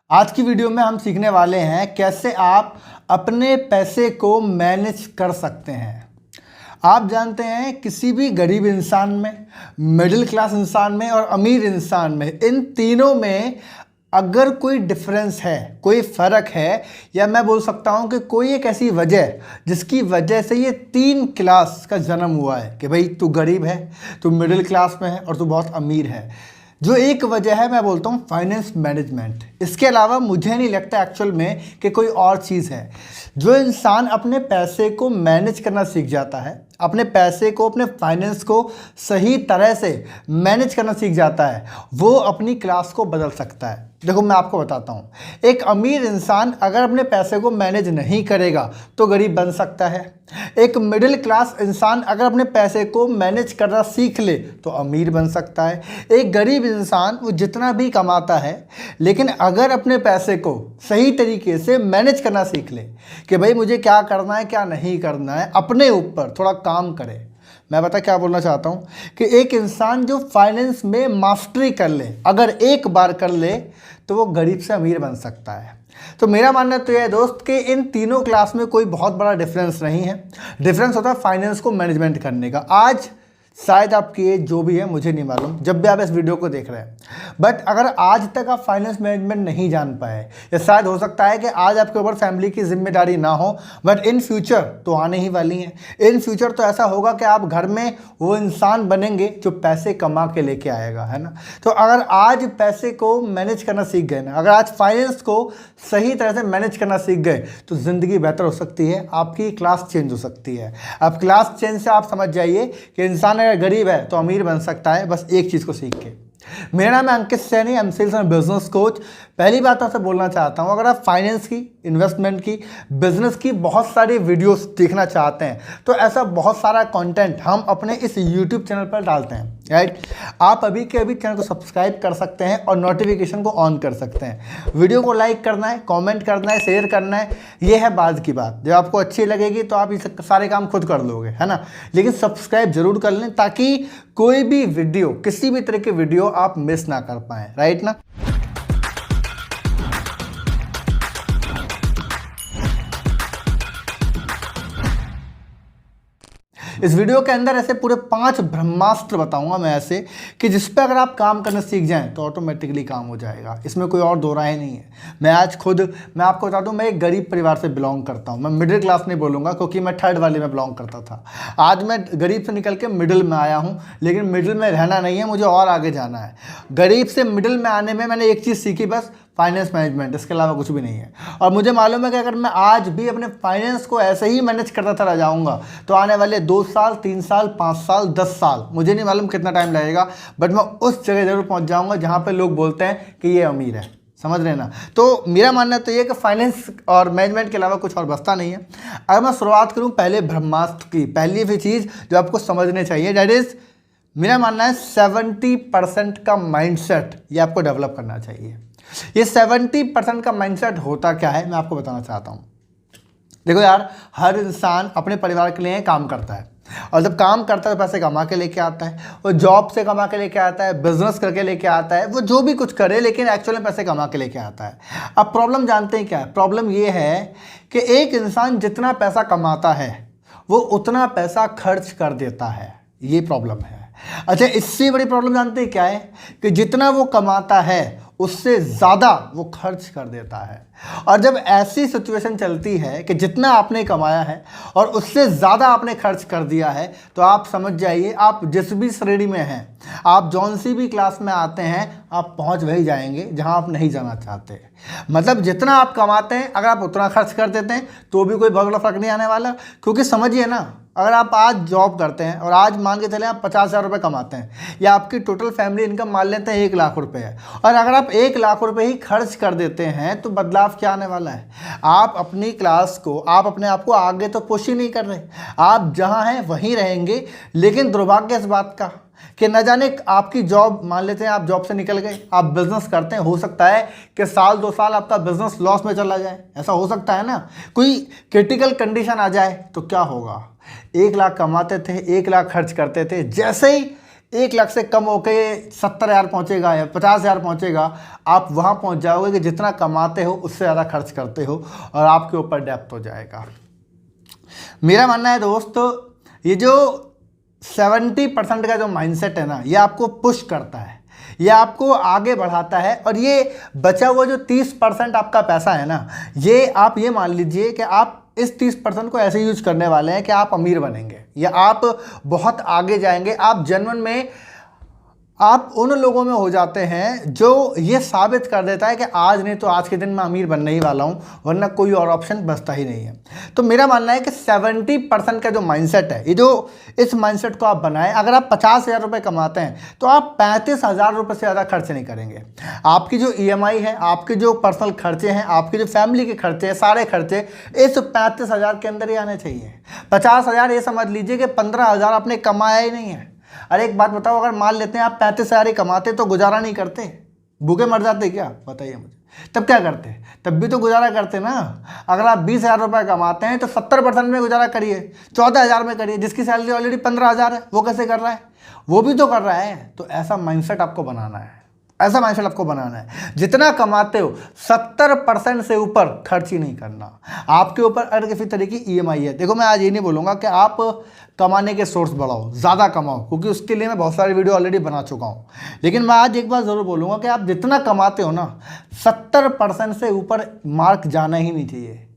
आज की वीडियो में हम सीखने वाले हैं कैसे आप अपने पैसे को मैनेज कर सकते हैं। आप जानते हैं किसी भी गरीब इंसान में, मिडिल क्लास इंसान में और अमीर इंसान में, इन तीनों में अगर कोई डिफरेंस है, कोई फ़र्क है, या मैं बोल सकता हूं कि कोई एक ऐसी वजह जिसकी वजह से ये तीन क्लास का जन्म हुआ है कि भाई तू गरीब है, तू मिडिल क्लास में है और तू बहुत अमीर है। जो एक वजह है मैं बोलता हूँ फाइनेंस मैनेजमेंट। इसके अलावा मुझे नहीं लगता एक्चुअल में कि कोई और चीज़ है। जो इंसान अपने पैसे को मैनेज करना सीख जाता है, अपने पैसे को, अपने फाइनेंस को सही तरह से मैनेज करना सीख जाता है, वो अपनी क्लास को बदल सकता है। देखो मैं आपको बताता हूँ, एक अमीर इंसान अगर अपने पैसे को मैनेज नहीं करेगा तो गरीब बन सकता है। एक मिडिल क्लास इंसान अगर अपने पैसे को मैनेज करना सीख ले तो अमीर बन सकता है। एक गरीब इंसान वो जितना भी कमाता है, लेकिन अगर अपने पैसे को सही तरीके से मैनेज करना सीख ले कि भाई मुझे क्या करना है क्या नहीं करना है, अपने ऊपर थोड़ा काम करे। मैं बता क्या बोलना चाहता हूँ कि एक इंसान जो फाइनेंस में मास्टरी कर ले, अगर एक बार कर ले तो वो गरीब से अमीर बन सकता है। तो मेरा मानना तो यह है दोस्त कि इन तीनों क्लास में कोई बहुत बड़ा डिफरेंस नहीं है। डिफरेंस होता है फाइनेंस को मैनेजमेंट करने का। आज शायद आपकी एज जो भी है मुझे नहीं मालूम जब भी आप इस वीडियो को देख रहे हैं, बट अगर आज तक आप फाइनेंस मैनेजमेंट नहीं जान पाए, या शायद हो सकता है कि आज आपके ऊपर फैमिली की जिम्मेदारी ना हो, बट इन फ्यूचर तो आने ही वाली हैं। इन फ्यूचर तो ऐसा होगा कि आप घर में वो इंसान बनेंगे जो पैसे कमा के लेके आएगा, है ना। तो अगर आज पैसे को मैनेज करना सीख गए ना, अगर आज फाइनेंस को सही तरह से मैनेज करना सीख गए तो ज़िंदगी बेहतर हो सकती है, आपकी क्लास चेंज हो सकती है। अब क्लास चेंज से आप समझ जाइए कि इंसान अगर गरीब है तो अमीर बन सकता है, बस एक चीज़ को सीख के। मेरा नाम है Ankit Saini, I am sales and business coach. पहली बात आपसे बोलना चाहता हूँ, अगर आप फाइनेंस की, इन्वेस्टमेंट की, बिजनेस की बहुत सारी वीडियोस देखना चाहते हैं तो ऐसा बहुत सारा कंटेंट हम अपने इस यूट्यूब चैनल पर डालते हैं, राइट। आप अभी के अभी चैनल को सब्सक्राइब कर सकते हैं और नोटिफिकेशन को ऑन कर सकते हैं। वीडियो को लाइक करना है, कॉमेंट करना है, शेयर करना है, ये है बाद की बात। जब आपको अच्छी लगेगी तो आप ये सारे काम खुद कर लोगे, है ना। लेकिन सब्सक्राइब जरूर कर लें ताकि कोई भी वीडियो, किसी भी तरह की वीडियो आप मिस ना कर पाएं, राइट ना। इस वीडियो के अंदर ऐसे पूरे 5 ब्रह्मास्त्र बताऊंगा मैं ऐसे कि जिस पे अगर आप काम करना सीख जाएं तो ऑटोमेटिकली काम हो जाएगा। इसमें कोई और दो राय नहीं है। मैं आपको बता दूं, मैं एक गरीब परिवार से बिलोंग करता हूं। मैं मिडिल क्लास नहीं बोलूंगा क्योंकि मैं थर्ड वाले में बिलोंग करता था। आज मैं गरीब से निकल के मिडिल में आया हूँ, लेकिन मिडिल में रहना नहीं है, मुझे और आगे जाना है। गरीब से मिडिल में आने में मैंने एक चीज़ सीखी, बस फाइनेंस मैनेजमेंट, इसके अलावा कुछ भी नहीं है। और मुझे मालूम है कि अगर मैं आज भी अपने फाइनेंस को ऐसे ही मैनेज करता चला जाऊंगा तो आने वाले 2 साल, 3 साल, 5 साल, 10 साल, मुझे नहीं मालूम कितना टाइम लगेगा, बट मैं उस जगह जरूर पहुंच जाऊंगा जहां पे लोग बोलते हैं कि ये अमीर है। समझ रहे ना। तो मेरा मानना तो ये कि फाइनेंस और मैनेजमेंट के अलावा कुछ और बचता नहीं है। अगर मैं शुरुआत करूँ पहले ब्रह्मास्त्र की, पहली भी चीज़ जो आपको समझनी चाहिए, दैट इज, मेरा मानना है 70% का माइंडसेट ये आपको डेवलप करना चाहिए। ये 70% का माइंडसेट होता क्या है मैं आपको बताना चाहता हूँ। देखो यार, हर इंसान अपने परिवार के लिए काम करता है, और जब काम करता है तो पैसे कमा के लेके आता है, वो जॉब से कमा के लेके आता है, बिजनेस करके लेके आता है, वो जो भी कुछ करे, लेकिन एक्चुअली पैसे कमा के लेके आता है। अब प्रॉब्लम जानते हैं क्या है? प्रॉब्लम ये है कि एक इंसान जितना पैसा कमाता है वो उतना पैसा खर्च कर देता है, ये प्रॉब्लम है। अच्छा, इससे बड़ी प्रॉब्लम जानते हैं क्या है? कि जितना वो कमाता है उससे ज़्यादा वो खर्च कर देता है। और जब ऐसी सिचुएशन चलती है कि जितना आपने कमाया है और उससे ज़्यादा आपने खर्च कर दिया है, तो आप समझ जाइए आप जिस भी श्रेणी में हैं, आप जौन सी भी क्लास में आते हैं, आप पहुंच वही जाएंगे जहां आप नहीं जाना चाहते। मतलब जितना आप कमाते हैं अगर आप उतना खर्च कर देते हैं तो भी कोई बहुत बड़ा फर्क नहीं आने वाला। क्योंकि समझिए ना, अगर आप आज जॉब करते हैं और आज मान के चले आप 50,000 रुपये कमाते हैं, या आपकी टोटल फैमिली इनकम मान लेते हैं 1 लाख रुपये है, और अगर आप 1 लाख रुपये ही खर्च कर देते हैं तो बदलाव क्या आने वाला है? आप अपनी क्लास को, आप अपने आप को आगे तो पुश ही नहीं कर रहे, आप जहां हैं वहीं रहेंगे। लेकिन दुर्भाग्य इस बात का कि न जाने आपकी जॉब, मान लेते हैं आप जॉब से निकल गए, आप बिजनेस करते हैं, हो सकता है कि साल 2 साल आपका बिजनेस लॉस में चला जाए, ऐसा हो सकता है ना। कोई क्रिटिकल कंडीशन आ जाए तो क्या होगा? 1 लाख कमाते थे, 1 लाख खर्च करते थे, जैसे ही 1 लाख से कम होके 70,000 पहुँचेगा या 50,000 पहुँचेगा, आप वहाँ पहुँच जाओगे कि जितना कमाते हो उससे ज़्यादा खर्च करते हो और आपके ऊपर डेप्थ हो जाएगा। मेरा मानना है दोस्तों, ये जो 70% का जो माइंडसेट है ना, ये आपको पुश करता है, ये आपको आगे बढ़ाता है। और ये बचा हुआ जो 30% आपका पैसा है ना, ये आप ये मान लीजिए कि आप इस 30% को ऐसे यूज करने वाले हैं कि आप अमीर बनेंगे या आप बहुत आगे जाएंगे। आप जेन्युइन में आप उन लोगों में हो जाते हैं जो ये साबित कर देता है कि आज नहीं तो आज के दिन मैं अमीर बनने ही वाला हूँ, वरना कोई और ऑप्शन बचता ही नहीं है। तो मेरा मानना है कि 70% का जो माइंडसेट है, ये जो इस माइंडसेट को आप बनाएं। अगर आप 50,000 रुपये कमाते हैं तो आप 35,000 रुपये से ज़्यादा खर्च नहीं करेंगे। आपकी जो EMI है, आपके जो पर्सनल खर्चे हैं, आपके जो फैमिली के खर्चे हैं, सारे खर्चे इस 35,000 के अंदर ही आने चाहिए। 50,000 ये समझ लीजिए कि 15,000 आपने कमाया ही नहीं है। अरे एक बात बताओ, अगर मान लेते हैं आप 35,000 ही कमाते तो गुजारा नहीं करते, भूखे मर जाते क्या? बताइए मुझे। तब क्या करते? तब भी तो गुजारा करते ना। अगर आप 20,000 रुपये कमाते हैं तो 70% में गुजारा करिए, 14,000 में करिए। जिसकी सैलरी ऑलरेडी 15,000 है वो कैसे कर रहा है? वो भी तो कर रहा है। तो ऐसा माइंडसेट आपको बनाना है, ऐसा माइंडसेट आपको बनाना है। जितना कमाते हो 70% से ऊपर खर्च ही नहीं करना। आपके ऊपर अगर किसी तरह की EMI है, देखो मैं आज ये नहीं बोलूँगा कि आप कमाने के सोर्स बढ़ाओ, ज़्यादा कमाओ, क्योंकि उसके लिए मैं बहुत सारी वीडियो ऑलरेडी बना चुका हूँ। लेकिन मैं आज एक बात ज़रूर बोलूँगा कि आप जितना कमाते हो ना, 70% से ऊपर मार्क जाना ही नहीं चाहिए।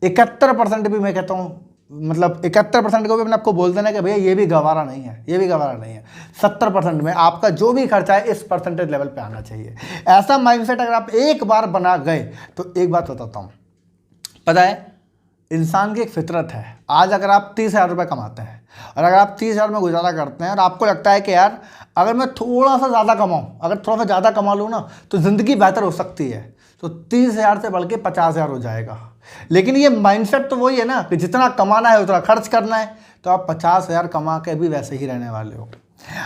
71% भी मैं कहता हूँ, मतलब 71% को भी मैंने आपको बोल देना कि भैया ये भी गवारा नहीं है, ये भी गवारा नहीं है। 70% में आपका जो भी खर्चा है इस परसेंटेज लेवल पे आना चाहिए। ऐसा माइंडसेट अगर आप एक बार बना गए तो एक बात बताता हूँ, पता है इंसान की एक फितरत है। आज अगर आप 30,000 रुपये कमाते हैं और अगर आप 30,000 में गुजारा करते हैं और आपको लगता है कि यार अगर मैं थोड़ा सा ज़्यादा कमाऊँ, अगर थोड़ा सा ज़्यादा कमा लूँ ना तो ज़िंदगी बेहतर हो सकती है, तो 30,000 से बढ़ के 50,000 हो जाएगा। लेकिन ये माइंडसेट तो वही है ना कि जितना कमाना है उतना खर्च करना है। तो आप 50,000 कमा के भी वैसे ही रहने वाले हो,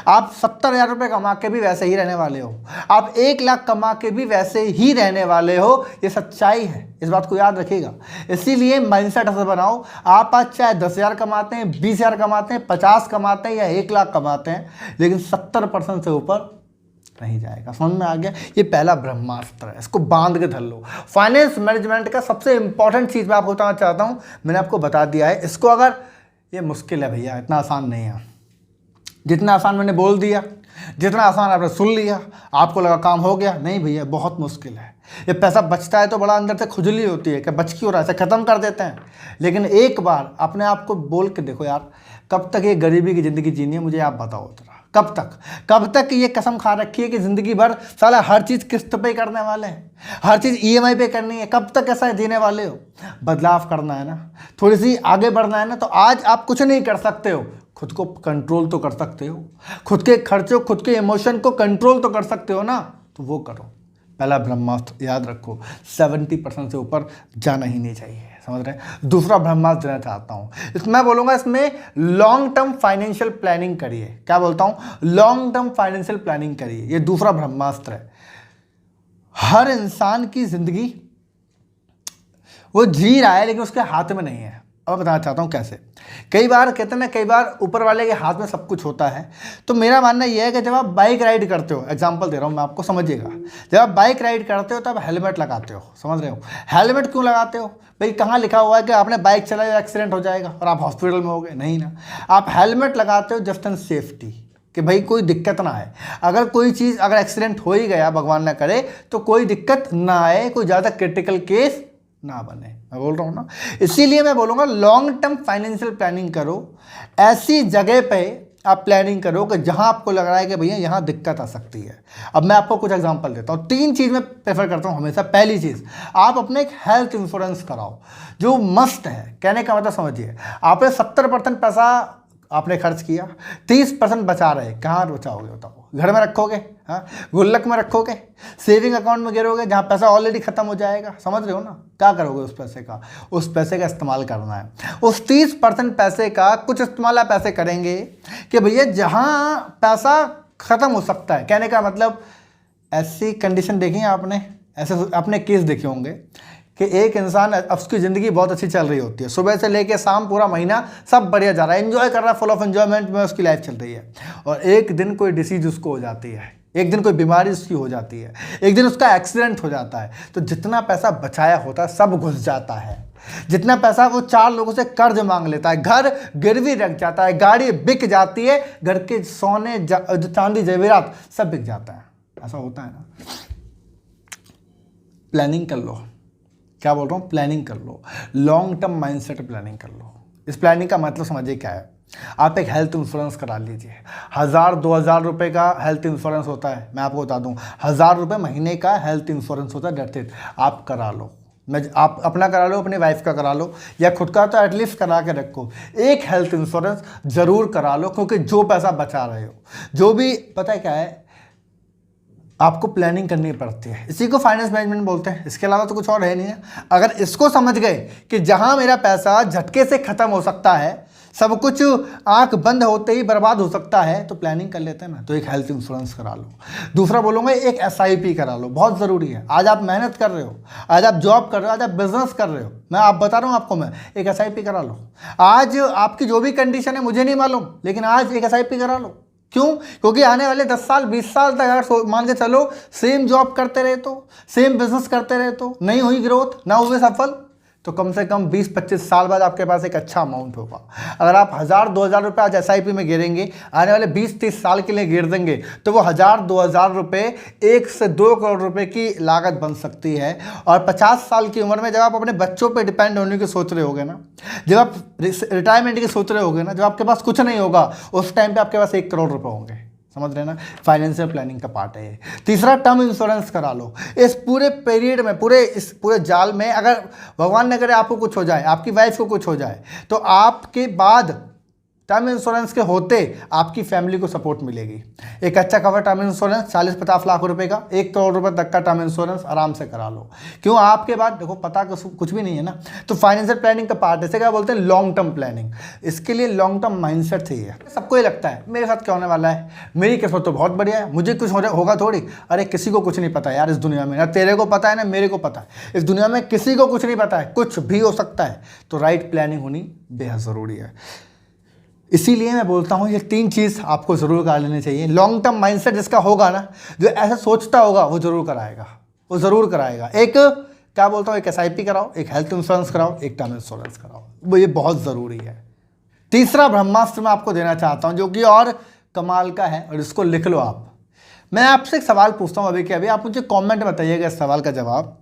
आप 70,000 रुपये कमा के भी वैसे ही रहने वाले हो, आप 1 लाख कमा के भी वैसे ही रहने वाले हो। ये सच्चाई है, इस बात को याद रखिएगा। इसीलिए माइंडसेट ऐसा बनाओ, आप आज चाहे 10,000 कमाते हैं, 20,000 कमाते हैं, 50 कमाते हैं या 1 लाख कमाते हैं, लेकिन 70% से ऊपर नहीं जाएगा। समझ में आ गया? ये पहला ब्रह्मास्त्र है, इसको बांध के धर लो। फाइनेंस मैनेजमेंट का सबसे इंपॉर्टेंट चीज़ मैं आपको बताना चाहता हूँ, मैंने आपको बता दिया है। इसको अगर, ये मुश्किल है भैया, इतना आसान नहीं है। जितना आसान मैंने बोल दिया, जितना आसान आपने सुन लिया, आपको लगा काम हो गया, नहीं भैया बहुत मुश्किल है। ये पैसा बचता है तो बड़ा अंदर से खुजली होती है कि बच क्यों रहा है, ऐसे ख़त्म कर देते हैं। लेकिन एक बार अपने आप को बोल के देखो, यार कब तक ये गरीबी की ज़िंदगी जीनी है, मुझे आप बताओ जरा। कब तक ये कसम खा रखी है कि ज़िंदगी भर साला हर चीज़ किस्त पे करने वाले हैं, हर चीज़ EMI पे करनी है? कब तक ऐसा जीने वाले हो? बदलाव करना है ना, थोड़ी सी आगे बढ़ना है ना। तो आज आप कुछ नहीं कर सकते हो, खुद को कंट्रोल तो कर सकते हो, खुद के खर्चों, खुद के इमोशन को कंट्रोल तो कर सकते हो ना, तो वो करो। पहला ब्रह्मास्त्र याद रखो, 70% से ऊपर जाना ही नहीं चाहिए। समझ रहे हैं? दूसरा ब्रह्मास्त्र देना चाहता हूँ, इसमें बोलूँगा, इसमें लॉन्ग टर्म फाइनेंशियल प्लानिंग करिए। क्या बोलता हूँ? लॉन्ग टर्म फाइनेंशियल प्लानिंग करिए। ये दूसरा ब्रह्मास्त्र है। हर इंसान की ज़िंदगी वो जी रहा है लेकिन उसके हाथ में नहीं है। अब बताना चाहता हूँ कैसे। कई बार कहते हैं ना, कई बार ऊपर वाले के हाथ में सब कुछ होता है। तो मेरा मानना यह है कि जब आप बाइक राइड करते हो, एग्जांपल दे रहा हूँ मैं आपको, समझिएगा। जब आप बाइक राइड करते हो तो आप हेलमेट लगाते हो, समझ रहे हो? हेलमेट क्यों लगाते हो भाई? कहाँ लिखा हुआ है कि आपने बाइक चलाया एक्सीडेंट हो जाएगा और आप हॉस्पिटल में हो गए? नहीं ना। आप हेलमेट लगाते हो जस्ट एंड सेफ्टी, कि भाई कोई दिक्कत ना आए। अगर कोई चीज़, अगर एक्सीडेंट हो ही गया, भगवान ना करे, तो कोई दिक्कत ना आए, कोई ज़्यादा क्रिटिकल केस ना बने। मैं बोल रहा हूँ ना, इसीलिए मैं बोलूँगा लॉन्ग टर्म फाइनेंशियल प्लानिंग करो। ऐसी जगह पे आप प्लानिंग करो कि जहाँ आपको लग रहा है कि भैया यहाँ दिक्कत आ सकती है। अब मैं आपको कुछ एग्जांपल देता हूँ। 3 चीज़ मैं प्रेफर करता हूँ हमेशा। पहली चीज़, आप अपने एक हेल्थ इंश्योरेंस कराओ, जो मस्ट है। कहने का मतलब समझिए, आपने 70% पैसा आपने खर्च किया, 30% बचा रहे, कहाँ बचाओगे बताओ? घर में रखोगे? हाँ, गुल्लक में रखोगे? सेविंग अकाउंट में गिरोगे जहाँ पैसा ऑलरेडी खत्म हो जाएगा? समझ रहे हो ना? क्या करोगे उस पैसे का? उस पैसे का इस्तेमाल करना है। उस 30% पैसे का कुछ इस्तेमाल आप ऐसे करेंगे कि भैया जहाँ पैसा खत्म हो सकता है। कहने का मतलब, ऐसी कंडीशन देखी है आपने, ऐसे आपने केस देखे होंगे कि एक इंसान, अब उसकी ज़िंदगी बहुत अच्छी चल रही होती है, सुबह से लेकर शाम पूरा महीना सब बढ़िया जा रहा है, एंजॉय कर रहा है, फुल ऑफ एंजॉयमेंट में उसकी लाइफ चल रही है, और एक दिन कोई डिसीज उसको हो जाती है, एक दिन कोई बीमारी उसकी हो जाती है, एक दिन उसका एक्सीडेंट हो जाता है, तो जितना पैसा बचाया होता है सब घुस जाता है। जितना पैसा वो 4 लोगों से कर्ज मांग लेता है, घर गिरवी रख जाता है, गाड़ी बिक जाती है, घर के सोने चांदी जेवरात सब बिक जाता है। ऐसा होता है ना। प्लानिंग कर लो, क्या बोल रहा हूँ, प्लानिंग कर लो, लॉन्ग टर्म माइंडसेट प्लानिंग कर लो। इस प्लानिंग का मतलब समझिए क्या है। आप एक हेल्थ इंश्योरेंस करा लीजिए, 1000-2000 रुपये का हेल्थ इंश्योरेंस होता है, मैं आपको बता दूं, 1000 रुपये महीने का हेल्थ इंश्योरेंस होता है, डेट्स इट। आप करा लो, आप अपना करा लो, अपनी वाइफ का करा लो, या खुद का तो एटलीस्ट करा के रखो। एक हेल्थ इंश्योरेंस जरूर करा लो, क्योंकि जो पैसा बचा रहे हो, जो भी, पता है क्या है, आपको प्लानिंग करनी पड़ती है, इसी को फाइनेंस मैनेजमेंट बोलते हैं, इसके अलावा तो कुछ और है नहीं है। अगर इसको समझ गए कि जहां मेरा पैसा झटके से खत्म हो सकता है, सब कुछ आंख बंद होते ही बर्बाद हो सकता है, तो प्लानिंग कर लेते हैं ना, तो एक हेल्थ इंश्योरेंस करा लो। दूसरा बोलूँगा, एक SIP करा लो, बहुत ज़रूरी है। आज आप मेहनत कर रहे हो, आज आप जॉब कर रहे हो, आज आप बिजनेस कर रहे हो, मैं आप बता रहा हूँ आपको, मैं एक SIP करा लो। आज आपकी जो भी कंडीशन है मुझे नहीं मालूम, लेकिन आज एक SIP करा लो। क्यों? क्योंकि आने वाले 10 साल 20 साल तक अगर मान के चलो सेम जॉब करते रहे, तो सेम बिजनेस करते रहे, तो नहीं हुई ग्रोथ, ना हुए सफल, तो कम से कम 20-25 साल बाद आपके पास एक अच्छा अमाउंट होगा। अगर आप 1000-2000 रुपये आज SIP में गिरेंगे, आने वाले 20-30 साल के लिए गिर देंगे, तो वो 1000-2000 रुपये 1 से 2 करोड़ रुपए की लागत बन सकती है। और 50 साल की उम्र में जब आप अपने बच्चों पे डिपेंड होने की सोच रहे होगे ना, जब आप रिटायरमेंट की सोच रहे होगे ना, जब आपके पास कुछ नहीं होगा, उस टाइम पर आपके पास 1 करोड़ रुपये होंगे। समझ रहे ना, फाइनेंशियल प्लानिंग का पार्ट है ये। तीसरा, टर्म इंश्योरेंस करा लो। इस पूरे पीरियड में, इस पूरे जाल में, अगर भगवान न करे आपको कुछ हो जाए, आपकी वाइफ को कुछ हो जाए, तो आपके बाद टर्म इंश्योरेंस के होते आपकी फैमिली को सपोर्ट मिलेगी। एक अच्छा कवर टर्म इंश्योरेंस 40-50 लाख रुपए का, 1 करोड़ रुपए तक का टर्म इंश्योरेंस आराम से करा लो। क्यों? आपके बाद देखो, पता कुछ भी नहीं है ना, तो फाइनेंशियल प्लानिंग का पार्ट है। इसे क्या बोलते हैं? Long term planning. इसके लिए लॉन्ग टर्म माइंडसेट चाहिए। सबको ये लगता है मेरे साथ क्या होने वाला है, मेरी किस्मत तो बहुत बढ़िया है, मुझे कुछ होगा थोड़ी। अरे किसी को कुछ नहीं पता यार इस दुनिया में, ना तेरे को पता है ना मेरे को पता है। इस दुनिया में किसी को कुछ नहीं पता है, कुछ भी हो सकता है। तो राइट प्लानिंग होनी बेहद ज़रूरी है। इसीलिए मैं बोलता हूँ ये 3 चीज़ आपको ज़रूर कर लेनी चाहिए। लॉन्ग टर्म माइंडसेट जिसका होगा ना, जो ऐसा सोचता होगा, वो ज़रूर कराएगा, वो ज़रूर कराएगा। एक क्या बोलता हूँ, एक SIP कराओ, एक हेल्थ इंश्योरेंस कराओ, एक टर्म इंश्योरेंस कराओ, वो ये बहुत ज़रूरी है। तीसरा ब्रह्मास्त्र मैं आपको देना चाहता हूँ, जो कि और कमाल का है, और इसको लिख लो आप। मैं आपसे एक सवाल पूछता हूँ अभी के अभी, आप मुझे कॉमेंट में बताइएगा इस सवाल का जवाब।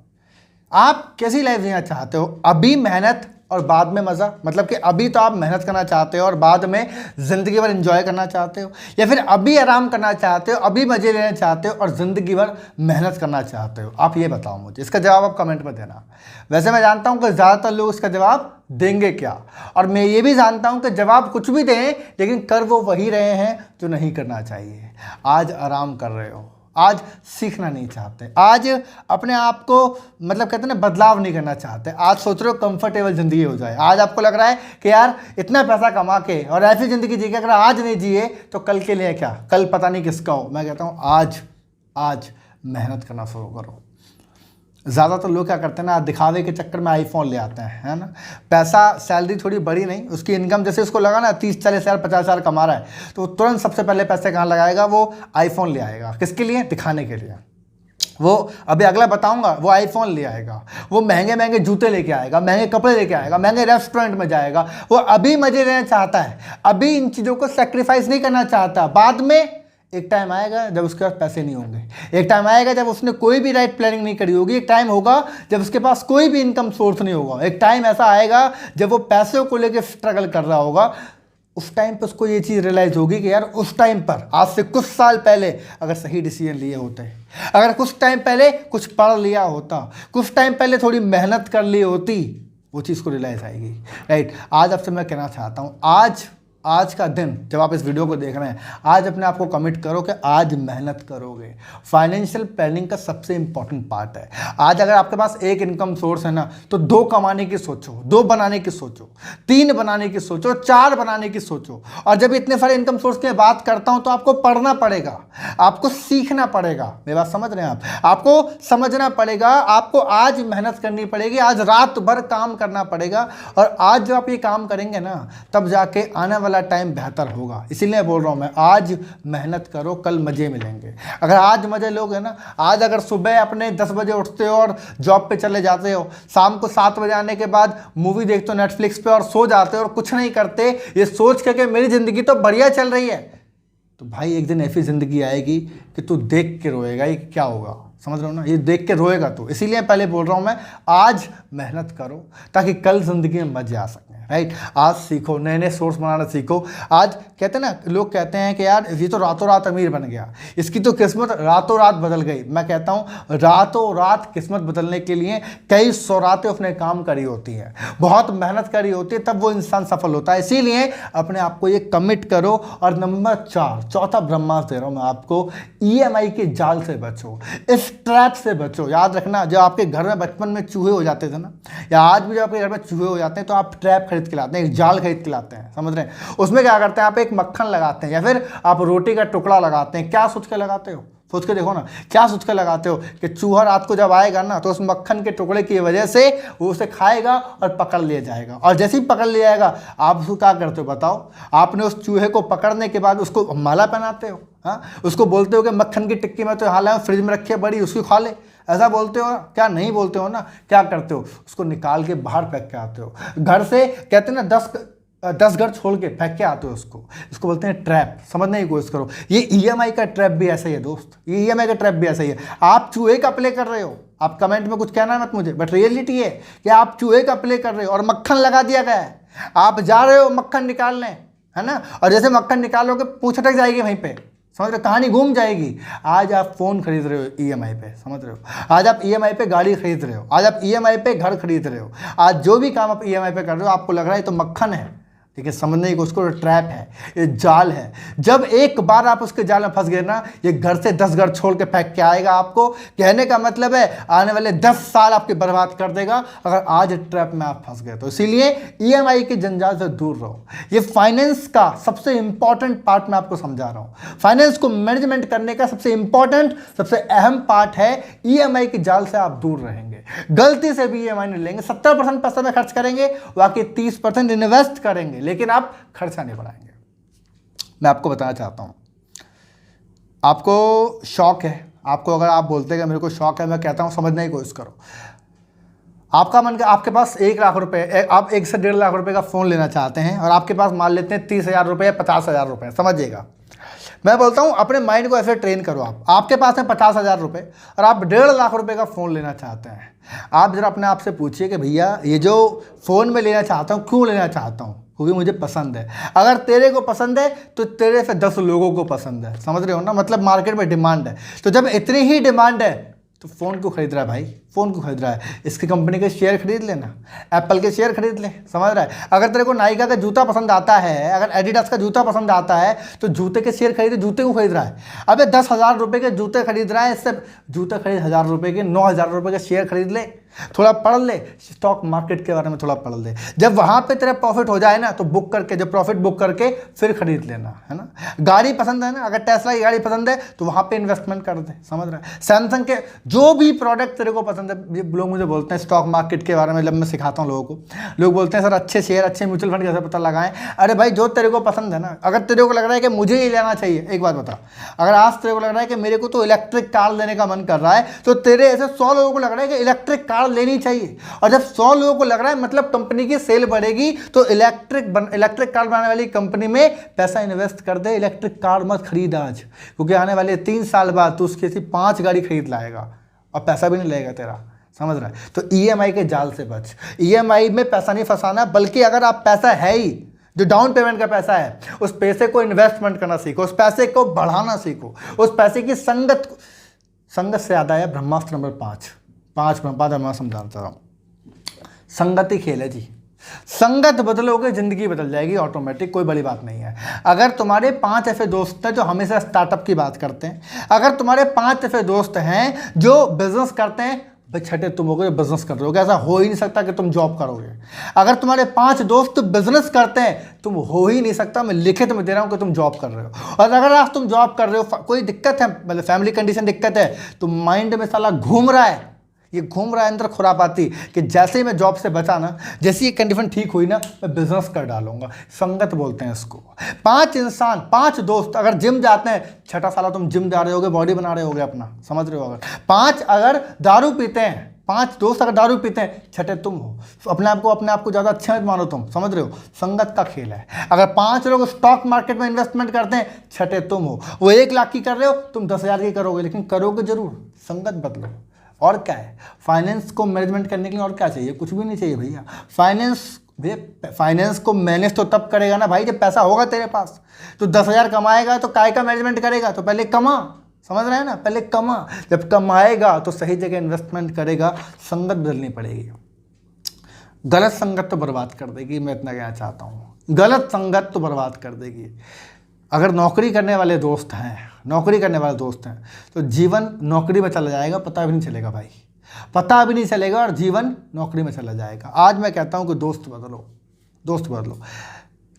आप कैसी लाइफ जीना चाहते हो? अभी मेहनत और बाद में मज़ा, मतलब कि अभी तो आप मेहनत करना चाहते हो और बाद में ज़िंदगी भर एंजॉय करना चाहते हो, या फिर अभी आराम करना चाहते हो, अभी मज़े लेना चाहते हो और ज़िंदगी भर मेहनत करना चाहते हो? आप ये बताओ मुझे, इसका जवाब आप कमेंट में देना। वैसे मैं जानता हूँ कि ज़्यादातर लोग इसका जवाब देंगे क्या, और मैं ये भी जानता हूँ कि जवाब कुछ भी दें, लेकिन कर वो वही रहे हैं जो नहीं करना चाहिए। आज आराम कर रहे हो, आज सीखना नहीं चाहते, आज अपने आप को, मतलब कहते हैं ना, बदलाव नहीं करना चाहते, आज सोच रहे हो कंफर्टेबल ज़िंदगी हो जाए। आज आपको लग रहा है कि यार इतना पैसा कमा के और ऐसी ज़िंदगी जी के अगर आज नहीं जिए तो कल के लिए क्या, कल पता नहीं किसका हो। मैं कहता हूँ आज मेहनत करना शुरू करो। ज़्यादातर लोग क्या करते हैं ना, दिखावे के चक्कर में आईफोन ले आते हैं, है ना। पैसा, सैलरी थोड़ी बड़ी नहीं, उसकी इनकम जैसे उसको लगा ना 30-40 हज़ार 50 हज़ार कमा रहा है, तो तुरंत सबसे पहले पैसे कहाँ लगाएगा? वो आईफोन ले आएगा। किसके लिए? दिखाने के लिए। वो अभी अगला बताऊंगा, वो आईफोन ले आएगा, वो महंगे महंगे जूते लेके आएगा, महंगे कपड़े लेके आएगा, महंगे रेस्टोरेंट में जाएगा। वो अभी मज़े लेना चाहता है, अभी इन चीज़ों को सेक्रीफाइस नहीं करना चाहता। बाद में एक टाइम आएगा जब उसके पास पैसे नहीं होंगे, एक टाइम आएगा जब उसने कोई भी राइट प्लानिंग नहीं करी होगी, एक टाइम होगा जब उसके पास कोई भी इनकम सोर्स नहीं होगा, एक टाइम ऐसा आएगा जब वो पैसों को लेकर स्ट्रगल कर रहा होगा। उस टाइम पर उसको ये चीज़ रियलाइज़ होगी कि यार उस टाइम पर, आज से कुछ साल पहले अगर सही डिसीजन लिए होते, अगर कुछ टाइम पहले कुछ पढ़ लिया होता, कुछ टाइम पहले थोड़ी मेहनत कर ली होती, वो चीज़ को रियलाइज़ आएगी। राइट, आज आपसे मैं कहना चाहता हूँ, आज आज का दिन जब आप इस वीडियो को देख रहे हैं, आज अपने आप को कमिट करो कि आज मेहनत करोगे। फाइनेंशियल प्लानिंग का सबसे इंपॉर्टेंट पार्ट है। आज अगर आपके पास एक इनकम सोर्स है ना, तो 2 कमाने की सोचो, 2 बनाने की सोचो, 3 बनाने की सोचो, 4 बनाने की सोचो। और जब इतने सारे इनकम सोर्स की बात करता हूं तो आपको पढ़ना पड़ेगा, आपको सीखना पड़ेगा। मेरी बात समझ रहे हैं आप? आपको समझना पड़ेगा, आपको आज मेहनत करनी पड़ेगी, आज रात भर काम करना पड़ेगा। और आज जब आप ये काम करेंगे ना, तब जाके आने वाला टाइम बेहतर होगा। इसीलिए बोल रहा हूं मैं, आज मेहनत करो, कल मजे मिलेंगे। अगर आज मजे लोगे ना, आज अगर सुबह अपने 10 बजे उठते हो और जॉब पे चले जाते हो, शाम को 7 बजे आने के बाद मूवी देखते हो नेटफ्लिक्स पे और सो जाते हो और कुछ नहीं करते, ये सोच के कि मेरी जिंदगी तो बढ़िया चल रही है, तो भाई एक दिन ऐसी जिंदगी आएगी कि तू देख के रोएगा ये क्या होगा। समझ रहे हो ना? ये देख के रोएगा तू। इसीलिए पहले बोल रहा हूं मैं, आज मेहनत करो ताकि कल जिंदगी में मजे आ सकें। राइट? आज सीखो, नए नए सोर्स बनाना सीखो। आज कहते हैं ना, लोग कहते हैं कि यार ये तो रातों रात अमीर बन गया, इसकी तो किस्मत रातों रात बदल गई। मैं कहता हूं रातों रात किस्मत बदलने के लिए कई सौ रातें उसने काम करी होती है, बहुत मेहनत करी होती है, तब वो इंसान सफल होता है। इसीलिए अपने आप को ये कमिट करो। और नंबर 4, चौथा ब्रह्मास्त्र दे रहा हूं मैं आपको, EMI के जाल से बचो, इस ट्रैप से बचो। याद रखना, जब आपके घर में बचपन में चूहे हो जाते थे ना, या आज भी जब आपके घर में चूहे हो जाते हैं, तो आप ट्रैप खरीद के लाते हैं, एक जाल खरीद के लाते हैं। समझ रहे हैं? उसमें क्या करते हैं, आप एक मक्खन लगाते हैं या फिर आप रोटी का टुकड़ा लगाते हैं। क्या सोच के लगाते हो? सोच के देखो ना, क्या सोच के लगाते हो कि चूहा रात को जब आएगा ना, तो उस मक्खन के टुकड़े की वजह से वो उसे खाएगा और पकड़ लिया जाएगा। और जैसे ही पकड़ लिया जाएगा, आप उसको क्या करते हो बताओ? आपने उस चूहे को पकड़ने के बाद उसको माला पहनाते हो। हाँ, उसको बोलते हो कि मक्खन की टिक्की में तो हाल फ्रिज में रखी है बड़ी, उसको खा ले। ऐसा बोलते हो क्या? नहीं बोलते हो ना। क्या करते हो? उसको निकाल के बाहर फेंक के आते हो घर से। कहते हैं ना, 10 घर छोड़ के फेंक के आते हो उसको। इसको बोलते हैं ट्रैप। समझने की कोशिश करो। ये EMI का ट्रैप भी ऐसा ही है दोस्त, ये EMI का ट्रैप भी ऐसा ही है। आप चूहे का प्ले कर रहे हो, आप कमेंट में कुछ कहना मत मुझे, बट रियलिटी है कि आप चूहे का प्ले कर रहे हो और मक्खन लगा दिया गया है। आप जा रहे हो मक्खन निकालने, है ना, और जैसे मक्खन निकालोगे पूंछ अटक जाएगी वहीं पे। समझ रहे हो? कहानी घूम जाएगी। आज आप फोन खरीद रहे हो EMI पे, समझ रहे हो? आज आप EMI पे गाड़ी खरीद रहे हो, आज आप EMI पे घर खरीद रहे हो, आज जो भी काम आप EMI पे कर रहे हो, आपको लग रहा है तो मक्खन है। ठीक है? समझने की उसको ट्रैप है, ये जाल है। जब एक बार आप उसके जाल में फंस गए ना, ये घर से 10 घर छोड़ के फेंक के आएगा आपको। कहने का मतलब है आने वाले 10 साल आपके बर्बाद कर देगा अगर आज ट्रैप में आप फंस गए तो। इसीलिए EMI के जंजाल से दूर रहो। ये फाइनेंस का सबसे इंपॉर्टेंट पार्ट मैं आपको समझा रहा हूँ। फाइनेंस को मैनेजमेंट करने का सबसे इंपॉर्टेंट, सबसे अहम पार्ट है। EMI के जाल से आप दूर रहेंगे, गलती से भी EMI नहीं लेंगे। 70% पैसा में खर्च करेंगे, बाकी 30% इन्वेस्ट करेंगे, लेकिन आप खर्चा नहीं बढ़ाएंगे। मैं आपको बताना चाहता हूं, आपको शौक है, आपको अगर आप बोलते हैं कि मेरे को शौक है, मैं कहता हूं समझने की कोशिश करो। आपका मन का, आपके पास 1 लाख रुपए, आप 1 से 1.5 लाख रुपए का फोन लेना चाहते हैं और आपके पास मान लेते हैं 30,000 रुपए या 50,000 रुपए। समझिएगा, मैं बोलता हूं अपने माइंड को ऐसे ट्रेन करो। आपके पास है 50,000 रुपए और आप 1.5 लाख रुपए का फ़ोन लेना चाहते हैं। आप जरा अपने आप से पूछिए कि भैया ये जो फ़ोन मैं लेना चाहता हूं, क्यों लेना चाहता हूं? क्योंकि मुझे पसंद है। अगर तेरे को पसंद है तो तेरे से 10 लोगों को पसंद है। समझ रहे हो ना? मतलब मार्केट में डिमांड है, तो जब इतनी ही डिमांड है तो फ़ोन क्यों खरीद रहा है भाई? फ़ोन क्यों खरीद रहा है? इसकी कंपनी के शेयर खरीद लेना, एप्पल के शेयर खरीद ले। समझ रहा है? अगर तेरे को नाइका का जूता पसंद आता है, अगर एडिडास का जूता पसंद आता है, तो जूते के शेयर खरीदे। जूते क्यों खरीद रहा है? अबे 10,000 रुपये के जूते खरीद रहा है, इससे जूते खरीद 1,000 रुपये के, 9,000 रुपये के शेयर खरीद ले। थोड़ा पढ़ ले, स्टॉक मार्केट के बारे में थोड़ा पढ़ ले। जब वहाँ पे तेरा प्रॉफिट हो जाए ना, तो बुक करके, जब प्रॉफिट बुक करके फिर खरीद लेना, है ना। गाड़ी पसंद है ना, अगर टेस्ला की गाड़ी पसंद है तो वहाँ पे इन्वेस्टमेंट कर दे। समझ रहा है? सैमसंग के जो भी प्रोडक्ट तेरे को पसंद है, लोग मुझे बोलते हैं स्टॉक मार्केट के बारे में, जब मैं सिखाता हूँ लोगों को, लोग बोलते हैं सर अच्छे शेयर, अच्छे म्यूचुअल फंड कैसे पता लगाएं। अरे भाई, जो तेरे को पसंद है ना, अगर तेरे को लग रहा है कि मुझे ये लेना चाहिए, एक बात बता, अगर आज तेरे को लग रहा है कि मेरे को तो इलेक्ट्रिक कार लेने का मन कर रहा है, तो तेरे ऐसे 100 लोगों को लग रहा है कि इलेक्ट्रिक कार लेनी चाहिए। और जब 100 लोगों को लग रहा है, मतलब कंपनी की सेल बढ़ेगी, तो इलेक्ट्रिक कार बनाने वाली कंपनी में पैसा इन्वेस्ट कर दे। इलेक्ट्रिक कार मत खरीद आज, क्योंकि आने वाले 3 साल बाद तू उसकी 5 गाड़ी खरीद लाएगा और पैसा भी नहीं लगेगा तेरा। समझ रहा है? तो EMI के जाल से बच। EMI में पैसा नहीं फंसाना, बल्कि अगर आप पैसा है ही, जो डाउन पेमेंट का पैसा है, उस पैसे को इन्वेस्टमेंट करना सीखो, उस पैसे को बढ़ाना सीखो, उस पैसे की संगत से याद आया ब्रह्मास्त्र नंबर 5 मैं समझाता हूँ। संगति खेल है जी। संगत बदलोगे जिंदगी बदल जाएगी ऑटोमेटिक, कोई बड़ी बात नहीं है। अगर तुम्हारे 5 ऐसे दोस्त हैं जो हमेशा स्टार्टअप की बात करते हैं, अगर तुम्हारे 5 ऐसे दोस्त हैं जो बिजनेस करते हैं, भाई छठे तुम हो गए बिजनेस कर रहे हो, ऐसा हो ही नहीं सकता कि तुम जॉब करोगे। अगर तुम्हारे 5 दोस्त बिजनेस करते हैं, तुम हो ही नहीं सकता, मैं लिखित में दे रहा हूं कि तुम जॉब कर रहे हो। और अगर आज तुम जॉब कर रहे हो, कोई दिक्कत है, मतलब फैमिली कंडीशन दिक्कत है, तो माइंड में साला घूम रहा है, ये घूम रहा है अंदर खुरापाती कि जैसे ही मैं जॉब से बचा ना, जैसी ये कंडीशन ठीक हुई ना, मैं बिजनेस कर डालूंगा। संगत बोलते हैं इसको। 5 इंसान, 5 दोस्त अगर जिम जाते हैं, छठा साला तुम जिम जा रहे होगे, बॉडी बना रहे होगे अपना, समझ रहे हो। अगर 5 अगर दारू पीते हैं, 5 दोस्त अगर दारू पीते हैं, छठे तुम हो। तो अपने आप को ज़्यादा अच्छा मत मानो तुम, समझ रहे हो, संगत का खेल है। अगर 5 लोग स्टॉक मार्केट में इन्वेस्टमेंट करते हैं, छठे तुम हो। वो 1 लाख की कर रहे हो, तुम 10,000 की करोगे, लेकिन करोगे जरूर। संगत बदलो। और क्या है, फाइनेंस को मैनेजमेंट करने के लिए और क्या चाहिए, कुछ भी नहीं चाहिए भैया। फाइनेंस को मैनेज तो तब करेगा ना भाई जब पैसा होगा तेरे पास। तो 10,000 कमाएगा तो काय का मैनेजमेंट करेगा, तो पहले कमा, समझ रहे हैं ना, पहले कमा। जब कमाएगा तो सही जगह इन्वेस्टमेंट करेगा। संगत बदलनी पड़ेगी। गलत संगत तो बर्बाद कर देगी, मैं इतना कहना चाहता हूँ। गलत संगत तो बर्बाद कर देगी। अगर नौकरी करने वाले दोस्त हैं, तो जीवन नौकरी में चला जाएगा, पता भी नहीं चलेगा भाई, पता भी नहीं चलेगा, और जीवन नौकरी में चला जाएगा। आज मैं कहता हूं कि दोस्त बदलो।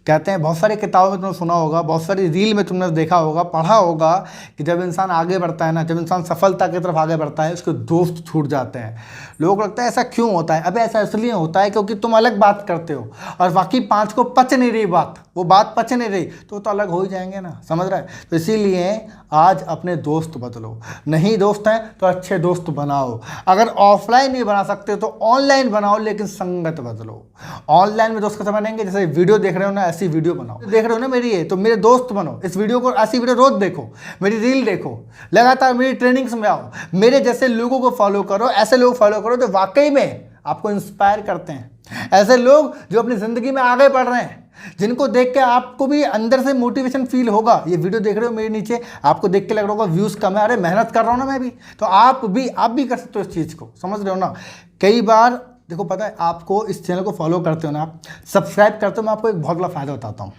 कहते हैं, बहुत सारी किताबों में तुमने सुना होगा, बहुत सारी रील में तुमने देखा होगा, पढ़ा होगा कि जब इंसान आगे बढ़ता है ना, जब इंसान सफलता की तरफ आगे बढ़ता है, उसके दोस्त छूट जाते हैं। लोग लगता है ऐसा क्यों होता है? अबे ऐसा इसलिए होता है क्योंकि तुम अलग बात करते हो और बाकी 5 को पच नहीं रही बात, वो बात पच नहीं रही, तो अलग हो ही जाएंगे ना, समझ रहा है। तो इसीलिए आज अपने दोस्त बदलो। नहीं दोस्त हैं तो अच्छे दोस्त बनाओ। अगर ऑफलाइन नहीं बना सकते तो ऑनलाइन बनाओ, लेकिन संगत बदलो। ऑनलाइन में दोस्त कैसे बनेंगे? जैसे वीडियो देख रहे हो ना, ऐसी वीडियो बनाओ। देख रहे हो ना मेरी ये, तो मेरे दोस्त बनो। इस वीडियो को, ऐसी वीडियो रोज देखो, मेरी रील देखो, लगातार मेरी ट्रेनिंग्स में आओ, मेरे जैसे लोगों को फॉलो करो। ऐसे लोग फॉलो करो जो वाकई में आपको इंस्पायर करते हैं। ऐसे लोग जो अपनी जिंदगी में आगे बढ़ रहे हैं, जिनको देख के आपको भी अंदर से मोटिवेशन फील होगा। ये वीडियो देख रहे हो मेरे नीचे, आपको देख के लग रहा होगा व्यूज कम है, अरे मेहनत कर रहा हूं ना मैं भी, तो आप भी कर सकते हो इस चीज को, समझ रहे हो ना। कई बार देखो, पता है आपको, इस चैनल को फॉलो करते हो ना, आप सब्सक्राइब करते हो, मैं आपको एक बहुत बड़ा फायदा बताता हूँ।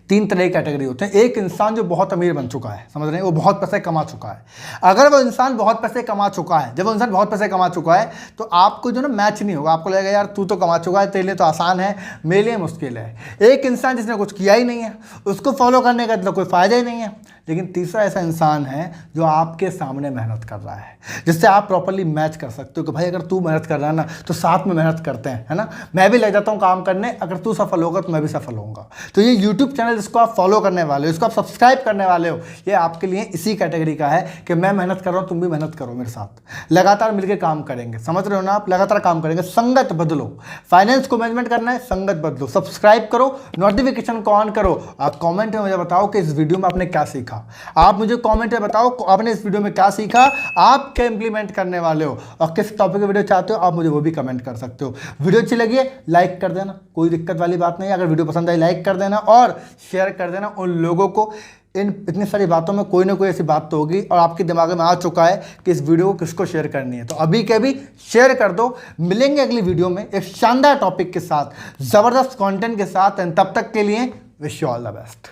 3 तरह की कैटेगरी होते हैं। एक इंसान जो बहुत अमीर बन चुका है, समझ रहे हैं, वो बहुत पैसे कमा चुका है। अगर वो इंसान बहुत पैसे कमा चुका है, जब वो इंसान बहुत पैसे कमा चुका है, तो आपको जो ना मैच नहीं होगा। आपको लगेगा यार तू तो कमा चुका है, तेरे लिए तो आसान है, मेरे लिए मुश्किल है। एक इंसान जिसने कुछ किया ही नहीं है, उसको फॉलो करने का तो कोई फायदा ही नहीं है। लेकिन तीसरा ऐसा इंसान है जो आपके सामने मेहनत कर रहा है, जिससे आप प्रॉपर्ली मैच कर सकते हो कि भाई अगर तू मेहनत कर रहा है ना, तो साथ में मेहनत करते हैं, है ना। मैं भी लग जाता हूँ काम करने, अगर तू सफल होगा तो मैं भी सफल होऊंगा। तो ये यूट्यूब चैनल जिसको आप फॉलो करने वाले हो, इसको आप सब्सक्राइब करने वाले हो, ये आपके लिए इसी कैटेगरी का है कि मैं मेहनत कर रहा हूँ, तुम भी मेहनत करो मेरे साथ, लगातार मिलकर काम करेंगे, समझ रहे हो ना आप, लगातार काम करेंगे। संगत बदलो। फाइनेंस को मैनेजमेंट करना है, संगत बदलो। सब्सक्राइब करो, नोटिफिकेशन को ऑन करो। आप कॉमेंट में मुझे बताओ कि इस वीडियो में आपने क्या सीखा। आप मुझे कमेंट में बताओ आपने इस वीडियो में क्या सीखा, आप क्या इंप्लीमेंट करने वाले हो, और किस टॉपिक की वीडियो चाहते हो, आप मुझे वो भी कमेंट कर सकते हो। वीडियो अच्छी लगी है लाइक कर देना, कोई दिक्कत वाली बात नहीं है। अगर वीडियो पसंद आई लाइक कर देना और शेयर कर देना उन लोगों को। इतनी सारी बातों में कोई ना कोई ऐसी बात तो होगी और आपके दिमाग में आ चुका है कि इस वीडियो को किसको शेयर करनी है, तो अभी के अभी शेयर कर दो। मिलेंगे अगली वीडियो में एक शानदार टॉपिक के साथ, जबरदस्त कंटेंट के साथ, एंड तब तक के लिए wish you all the best.